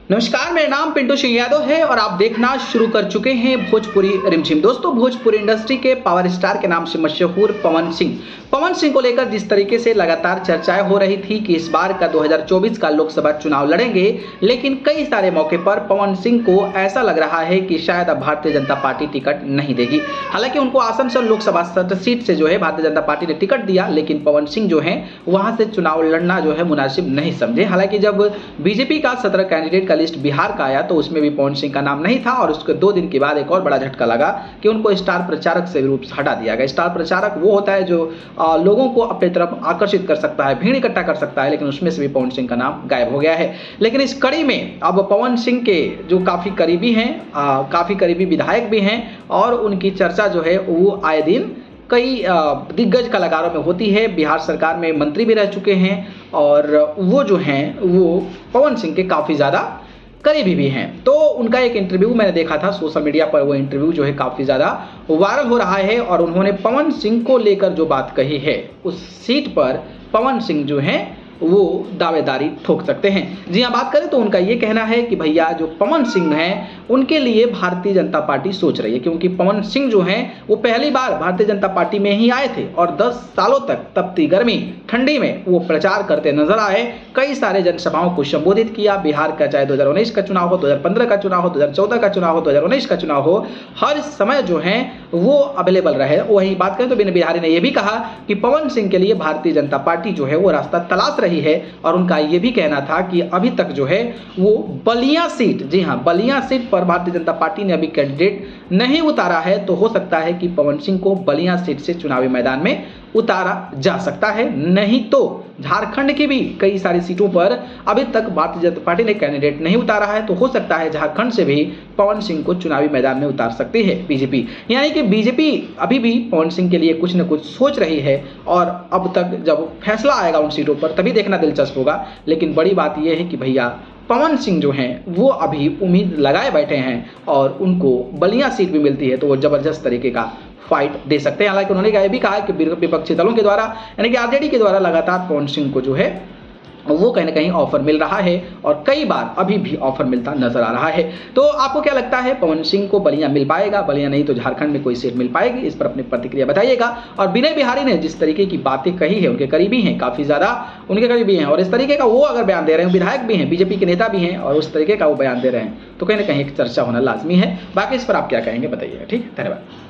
नमस्कार, मेरा नाम पिंटू सिंह यादव है और आप देखना शुरू कर चुके हैं भोजपुरी रिमझिम। दोस्तों, भोजपुरी इंडस्ट्री के पावर स्टार के नाम से मशहूर पवन सिंह को लेकर जिस तरीके से लगातार चर्चाएं हो रही थी कि इस बार का 2024 का लोकसभा चुनाव लड़ेंगे, लेकिन कई सारे मौके पर पवन सिंह को ऐसा लग रहा है कि शायद अब भारतीय जनता पार्टी टिकट नहीं देगी। हालांकि उनको आसनसोल लोकसभा सीट से जो है भारतीय जनता पार्टी ने टिकट दिया, लेकिन पवन सिंह जो है वहां से चुनाव लड़ना जो है मुनासिब नहीं समझे। हालांकि जब बीजेपी का 17 कैंडिडेट लिस्ट बिहार का आया तो उसमें भी पवन सिंह का नाम नहीं था और उसके 2 दिन के बाद एक और बड़ा झटका लगा कि उनको स्टार प्रचारक से रूप से हटा दिया गया। स्टार प्रचारक वो होता है जो लोगों को अपनी तरफ आकर्षित कर सकता है, भीड़ इकट्ठा कर सकता है, लेकिन उसमें से भी पवन सिंह का नाम गायब हो गया है। लेकिन इस कड़ी में अब पवन सिंह के जो काफी करीबी हैं, काफी करीबी विधायक भी हैं और उनकी चर्चा जो है वो आए दिन कई दिग्गज कलाकारों में होती है। बिहार सरकार में मंत्री भी रह चुके हैं और वो जो हैं वो पवन सिंह के काफ़ी ज़्यादा करीबी भी हैं। तो उनका एक इंटरव्यू मैंने देखा था सोशल मीडिया पर, वो इंटरव्यू जो है काफ़ी ज़्यादा वायरल हो रहा है और उन्होंने पवन सिंह को लेकर जो बात कही है, उस सीट पर पवन सिंह जो हैं वो दावेदारी ठोक सकते हैं। जी हाँ, बात करें तो उनका ये कहना है कि भैया जो पवन सिंह हैं उनके लिए भारतीय जनता पार्टी सोच रही है, क्योंकि पवन सिंह जो हैं वो पहली बार भारतीय जनता पार्टी में ही आए थे और 10 सालों तक तपती गर्मी ठंडी में वो प्रचार करते नजर आए। कई सारे जनसभाओं को संबोधित किया। बिहार का चाहे 2019 का चुनाव हो, 2015 का चुनाव हो, 2014 का चुनाव हो, 2019 का चुनाव हो, हर समय जो है वो अवेलेबल रहे। वही बात करें तो बिन बिहारी ने यह भी कहा कि पवन सिंह के लिए भारतीय जनता पार्टी जो है वो रास्ता तलाश रही है और उनका यह भी कहना था कि अभी तक जो है वो बलिया सीट, जी हाँ बलिया सीट पर भारतीय जनता पार्टी ने अभी कैंडिडेट नहीं उतारा है, तो हो सकता है कि पवन सिंह को बलिया सीट से चुनावी मैदान में उतारा जा सकता है। नहीं तो झारखंड की भी कई सारी सीटों पर अभी तक भारतीय जनता पार्टी ने कैंडिडेट नहीं उतारा है, तो हो सकता है झारखंड से भी पवन सिंह को चुनावी मैदान में उतार सकती है बीजेपी। यानी कि बीजेपी अभी भी पवन सिंह के लिए कुछ न कुछ सोच रही है और अब तक जब फैसला आएगा उन सीटों पर तभी देखना दिलचस्प होगा। लेकिन बड़ी बात यह है कि भैया पवन सिंह जो हैं वो अभी उम्मीद लगाए बैठे हैं और उनको बलिया सीट भी मिलती है तो वो जबरदस्त तरीके का फाइट दे सकते हैं। हालांकि उन्होंने यह भी कहा कि विपक्षी दलों के द्वारा यानी कि आरजेडी के द्वारा लगातार पवन सिंह को जो है वो कहीं ना कहीं ऑफर मिल रहा है और कई बार अभी भी ऑफर मिलता नजर आ रहा है। तो आपको क्या लगता है, पवन सिंह को बलिया मिल पाएगा? बलिया नहीं तो झारखंड में कोई सीट मिल पाएगी? इस पर अपनी प्रतिक्रिया बताइएगा। और विनय बिहारी ने जिस तरीके की बातें कही है, उनके करीबी हैं, काफ़ी ज़्यादा उनके करीबी हैं और इस तरीके का वो अगर बयान दे रहे हैं, विधायक भी हैं, बीजेपी के नेता भी हैं और उस तरीके का वो बयान दे रहे हैं, तो कहीं ना कहीं एक चर्चा होना लाजमी है। बाकी इस पर आप क्या कहेंगे बताइएगा। ठीक है, धन्यवाद।